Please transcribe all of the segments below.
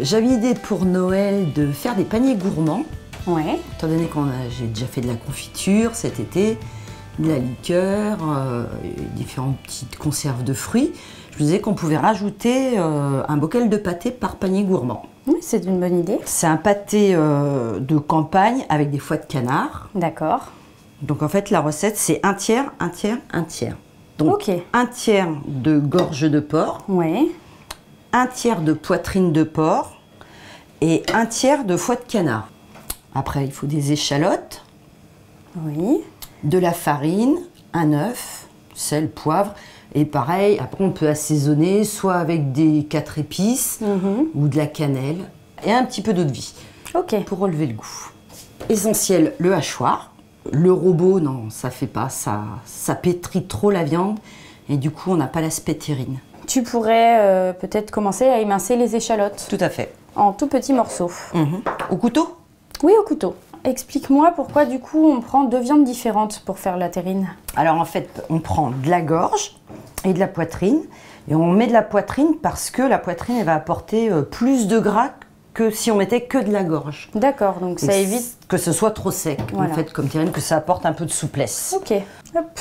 J'avais l'idée pour Noël de faire des paniers gourmands. Ouais. Étant donné que j'ai déjà fait de la confiture cet été, de la liqueur, différentes petites conserves de fruits, je me disais qu'on pouvait rajouter un bocal de pâté par panier gourmand. Oui, c'est une bonne idée. C'est un pâté de campagne avec des foies de canard. D'accord. Donc en fait la recette c'est un tiers, un tiers, un tiers. Donc Ok. un tiers de gorge de porc, Ouais. un tiers de poitrine de porc et un tiers de foie de canard. Après il faut des échalotes, Oui. de la farine, un œuf, sel, poivre. Et pareil, après on peut assaisonner soit avec des 4 épices ou de la cannelle et un petit peu d'eau de vie Ok. pour relever le goût. Essentiel, le hachoir. Le robot, non, ça fait pas, ça pétrit trop la viande et du coup on n'a pas l'aspect terrine. Tu pourrais peut-être commencer à émincer les échalotes Tout à fait. en tout petits morceaux. Au couteau? Oui, au couteau. Explique-moi pourquoi du coup on prend 2 viandes différentes pour faire la terrine. Alors en fait, on prend de la gorge et de la poitrine. Et on met de la poitrine parce que la poitrine elle va apporter plus de gras que si on mettait que de la gorge. D'accord, donc ça Et évite. que ce soit trop sec, Voilà. en fait, comme terrine, que ça apporte un peu de souplesse. Ok. Hop.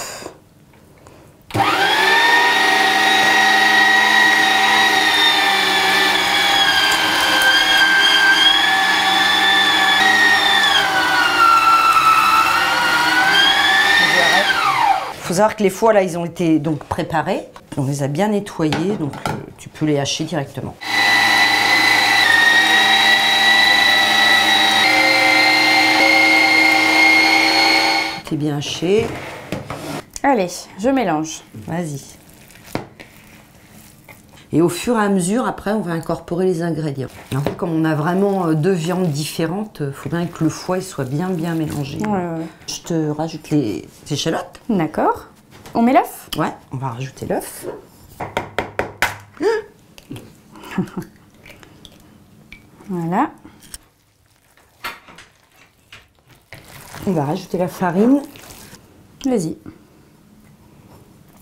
Il faut savoir que les foies là, ils ont été donc préparés. On les a bien nettoyés, donc tu peux les hacher directement. C'est bien haché. Allez, je mélange. Vas-y. Et au fur et à mesure, après, on va incorporer les ingrédients. En fait, comme on a vraiment 2 viandes différentes, il faut bien que le foie il soit bien mélangé. Ouais. Je te rajoute les échalotes. D'accord. On met l'œuf? Ouais, on va rajouter l'œuf. Voilà. On va rajouter la farine. Vas-y.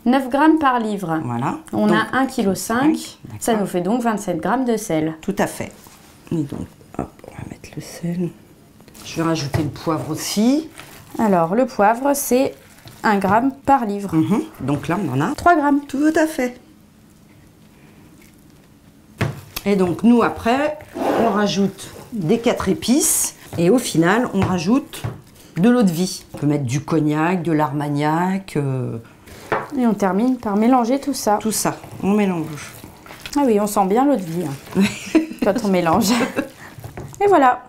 9 grammes par livre. Voilà. On Donc, a 1,5 kg. d'accord. Ça nous fait donc 27 grammes de sel. Tout à fait. Et donc, hop, on va mettre le sel. Je vais rajouter le poivre aussi. Alors, le poivre, c'est 1 gramme par livre. Donc là, on en a 3 grammes. tout à fait. Et donc, nous, après, on rajoute des 4 épices. Et au final, on rajoute de l'eau de vie. On peut mettre du cognac, de l'armagnac, Et on termine par mélanger tout ça. tout ça. On mélange. Ah oui, on sent bien l'eau de vie hein, quand on mélange. Et voilà.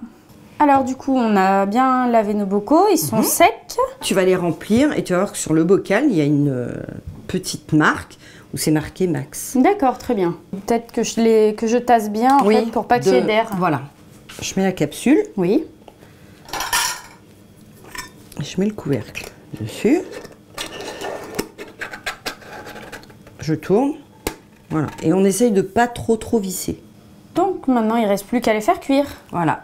Alors du coup, on a bien lavé nos bocaux, ils sont secs. Tu vas les remplir et tu vas voir que sur le bocal, il y a une petite marque où c'est marqué Max. D'accord, très bien. Peut-être que je tasse bien en fait, pour pas qu'il y ait d'air. Voilà. Je mets la capsule, Oui. je mets le couvercle dessus. Je tourne. Voilà. Et on essaye de pas trop visser. Donc maintenant, il ne reste plus qu'à les faire cuire. Voilà.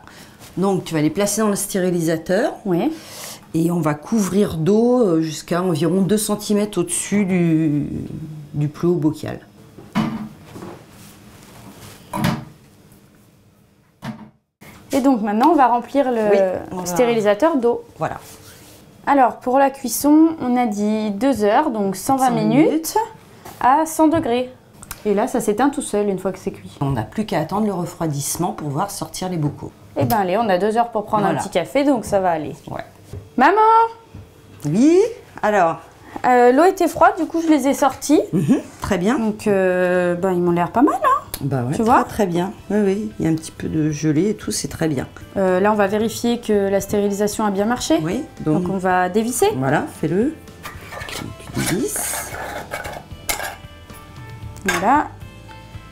Donc tu vas les placer dans le stérilisateur Oui. et on va couvrir d'eau jusqu'à environ 2 cm au-dessus du plus haut bocal. Et donc maintenant, on va remplir le Oui, on va- stérilisateur d'eau. Voilà. Alors pour la cuisson, on a dit 2 heures, donc 120 minutes à 100 degrés. Et là, ça s'éteint tout seul une fois que c'est cuit. On n'a plus qu'à attendre le refroidissement pour voir sortir les bocaux. Eh ben allez, on a 2 heures pour prendre Voilà. un petit café, donc ça va aller. Ouais. Maman, Oui, alors, l'eau était froide, du coup je les ai sortis. très bien. Donc ben, ils m'ont l'air pas mal. Hein. Bah ouais, Tu vois très bien. Oui, oui, il y a un petit peu de gelée et tout, c'est très bien. Là, on va vérifier que la stérilisation a bien marché. Oui, Donc on va dévisser. voilà, fais-le. Tu dévisses. Voilà.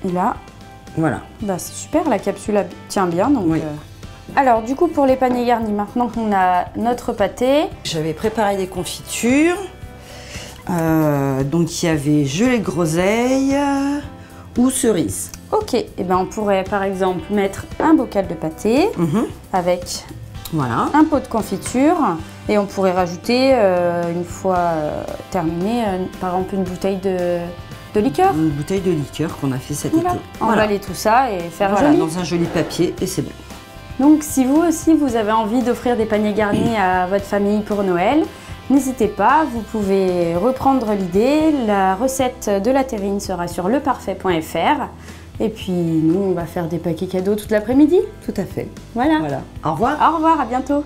Et là, Voilà. bah, c'est super, la capsule tient bien. Donc, Oui. Alors du coup, pour les paniers garnis, maintenant qu'on a notre pâté, J'avais préparé des confitures. Donc il y avait gelée groseille ou cerise. ok, et ben, on pourrait par exemple mettre un bocal de pâté avec Voilà. un pot de confiture et on pourrait rajouter, une fois terminé, par exemple une bouteille De liqueur. Une bouteille de liqueur qu'on a fait cet Voilà. été. Emballer tout ça et faire Voilà, joli. dans un joli papier et c'est bon. Donc si vous aussi vous avez envie d'offrir des paniers garnis à votre famille pour Noël, n'hésitez pas, vous pouvez reprendre l'idée. La recette de la terrine sera sur leparfait.fr. Et puis nous, on va faire des paquets cadeaux toute l'après-midi. Tout à fait. Voilà. Voilà. Au revoir. Au revoir, à bientôt.